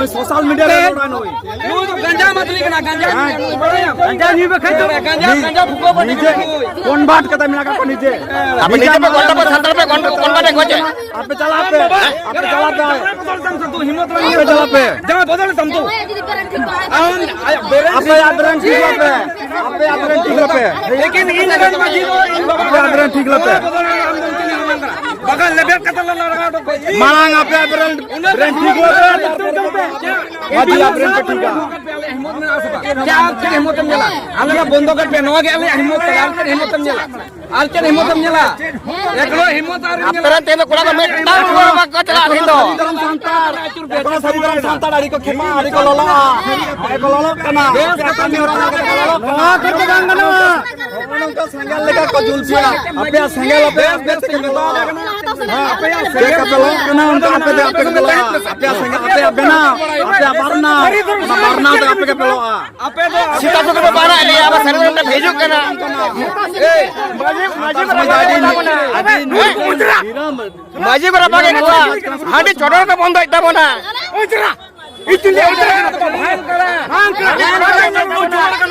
Social media गंजा मत लिखना गंजा नहीं पे खाई गंजा गंजा फुको पर कौन बात करता मिला का नीचे अब नीचे पे कोंटा पर छतर पे कौन बात है कोचे आप पे चला पे तू हिम्मत नहीं पे चला पे जमा बदल तुम तो आप आदरण ठीक पे आप आदरण ठीक पे लेकिन इन नगर मस्जिद आप आदरण ठीक पे बगल लेबे कतल लगा दो मांग आप आदरण ठीक पे मजी आदरण पे ठीक हिम्मत में आ सका क्या हिम्मत में चला आले बंद कर पे नवा गेले हिम्मत कर हिम्मत में चला आलचन हिम्मत में चला एकलो हिम्मत आ आपरा ते कोला में टांग को चला हिंदो धर्म संतार कोला सभी धर्म संतार आड़ी को खेमा आड़ी को लोला कना कता में होरा के लोला कना करते गंगनो ओनम को संगल लेका को जुलसिया आपे संगल आपे बेच के बता हां आपे संगल पे लोग कना उनको आपे संगल आपे बेना आपे बारना तो आपे के पेलो आपे तो सीता तो बारा ले अब सर्वे में भेजो कना ए माजी बरा बागे कुआ हांडी छोड़ो तो बंद इता बना उजरा इतने उजरा तो भान करा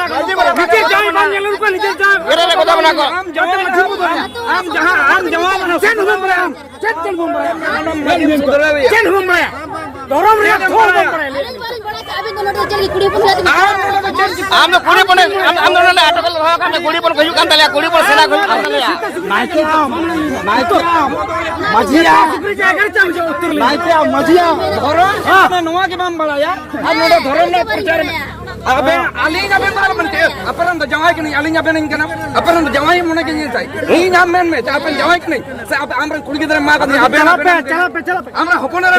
माजी बरा नीचे जाए मान ले को नीचे जा मेरे को बना को हम जहां हम जवाब ना चल हम बरा चल हम बरा चल हम बरा धरम रे थोड़ बरा आम तो कुड़ी पने आम दोनों ने अटकल रहा का कुड़ी पर खजू कान तले कुड़ी पर सेना खजू कान तले नाइतो मजिया नाइतो मजिया धरो ना नवा के बाम बड़ा या अब नोडो धरम ना प्रचार अबे अलिंग अबे मार बनते अपन तो जवाई के नहीं अलिंग अबे नहीं करना अपन तो जवाई मोने के नहीं चाहिए ई नाम में अपन जवाई के नहीं से अब आमर कुड़ी की तरह मां का नहीं अबे चला पे हमरा होपन रे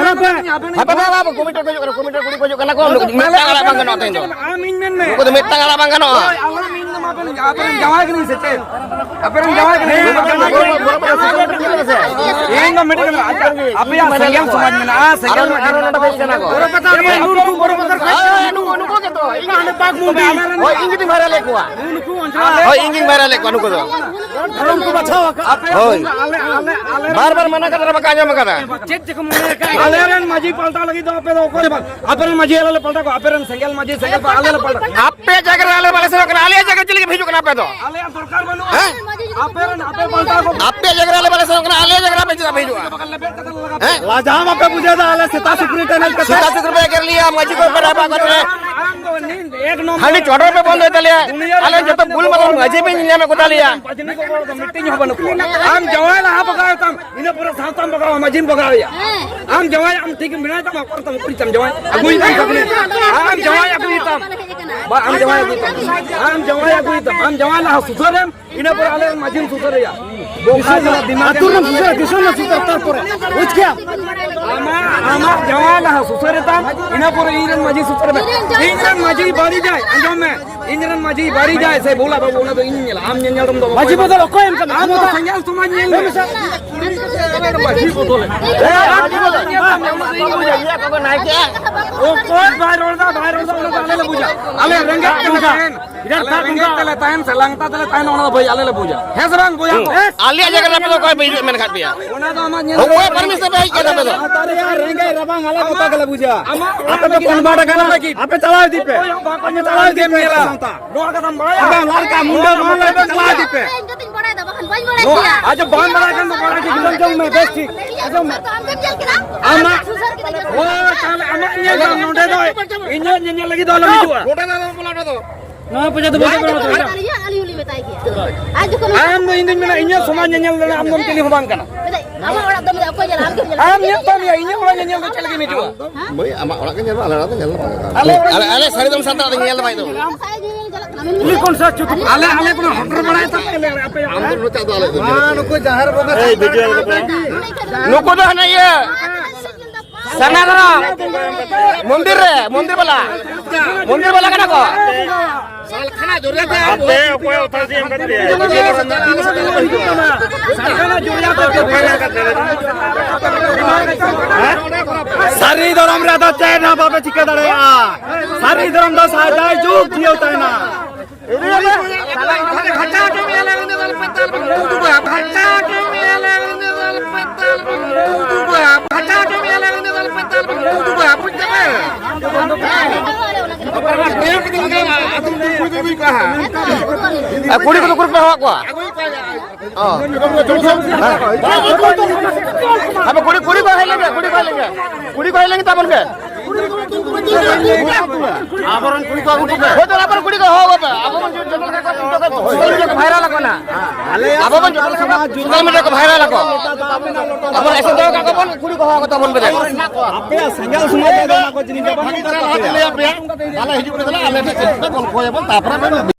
अबे बाबा कमिटी को जो करना को मेटा वाला बंगनो तेंदो आमीन में को तो मेटा वाला बंगनो आमीन में अपन जवाई के नहीं सचे अपन जवाई के नहीं एंगा मेडिकल अब या संगम समाज में ना संगम में बरो पता बरो पता अनुको के तो आने पाक मुंडी ओ इंगित मारा ले कुआ ओ इंगित मारा ले कोनु को तो धर्म को बचाओ आले बार-बार मना कर रहा काजा में करा चेक चेक मुने का आलेरन माजी पलटा लगी तो आपे तो कोई बात आपन माजी आले पलटा को आपन संगल माजी संगल पर आले पलटा आपे जगह आले वाले से कर आले जगह चल के भेजो कना पे तो आले सरकार बनो आपन आपे पलटा को आपे जगह आले वाले से कर आले जगह भेजो हैं लाजाम आपे बुझे था आले 87 रुपए टनल का 87 रुपए कर लिया माजी को बराबर कर एक नंबर हांडी चोडो पे बंद होतले आले जतो बुल मतलब माजी पे निया में गोता लिया पजनी को मीटिंग होबन को हम जवाला हा बगाव तम इने पूरा सातम बगाव माजी बगाव या हम जवाय हम ठीक बिना तम करतम पूरी तम जवाय अगुई तम सकने हम जवाय अगुई तम हम जवाय अगुई तम हम जवाला हा सुसरम इने पूरा आले माजी सुसर या बोखा दिमाग तुरन सुसर किसन सुसर तर पर उच क्या आमा जवाला हा सुसर तम इने पूरा इंजन माजी सुसर में इंजन माजी बारी जाए अंजम में इंजन माजी बारी जाए से बोला तो इंजन आम इंजन तुम तो माजी बदल को हम तो संगल तुम इंजन माजी बदल ओ कोई बाहर रोड़ा आले बुझा आले रंगे इधर था तुमका तले तान से लंगता तले तान ओना भाई आले बुझा है सरंग बुझा आले जगह पे तो कोई बीज में खात पिया ओना तो हम कोई परमिशन भाई के दबे तारे यार रंगे रबांग आले पता गले बुझा आपे तो कोन बाड़ा गाना लगी आपे चला दी पे आपे चला दी मेरा रोड का दम बड़ा अब लड़का मुंडा मान ले चला दी पे आज बांध बड़ा कर तो बड़ा की जाऊं मैं बेस्ट ठीक तो हम जल के ना आमा वो काले आमा ये नोडे दो इंजन लगी दो लगी हुआ रोड ना बोला दो Nah, punya tu bocah berapa tu? Ali uli betai kia. Aju kono. Am no ini mina inya sama nyanyal dana am nom kini hubang kana. Betai. Ama orang dom apa jalan am jalan. Am nyal tam ya inya orang nyanyal tu cel gini juga. Mới amak orang kan nyala ala tu nyala. Ale sari dom santai ada nyal mai tu. Saya jalan jalan. Namin Ini konsep cukup. Ale kono hakar balai tak ale apa ya? Am tu tak ala tu. Nuku jahar boga. Nuku dah na ye. Sanadara. Mundir bala. Mundir bala kana ko. Sal khana jurya ta. Ape, kau utar sih yang kata dia. Sarkana jurya ta ke phailan ka dere. Sari dalam rada cai na bapak cika dare a. Sari dalam dah sadai juk dia utai na. Khacha ke mela ne dal patal tu ba. Khacha ke mela ne dal patal tu ba. Khacha ke mela ne dal patal tu ba. Punya ba. Kuri ko kurpa hawak ko. Oh. Apa kuri ko hailenge, kuri ko hailenge tabon ke. Abaran kuri ko aku ke. Hoy to abar kuri ko hawa ba. Abon jodol ka social media ko viral ako na. Abon jodol social media ko viral ako. Abon ऐसे दो का kon kuri ko hawa ko tabon bede. Ape, sengal semua dah nak kau jenis apa? Ala hijau ko dala ala ne kon ko yabon tapra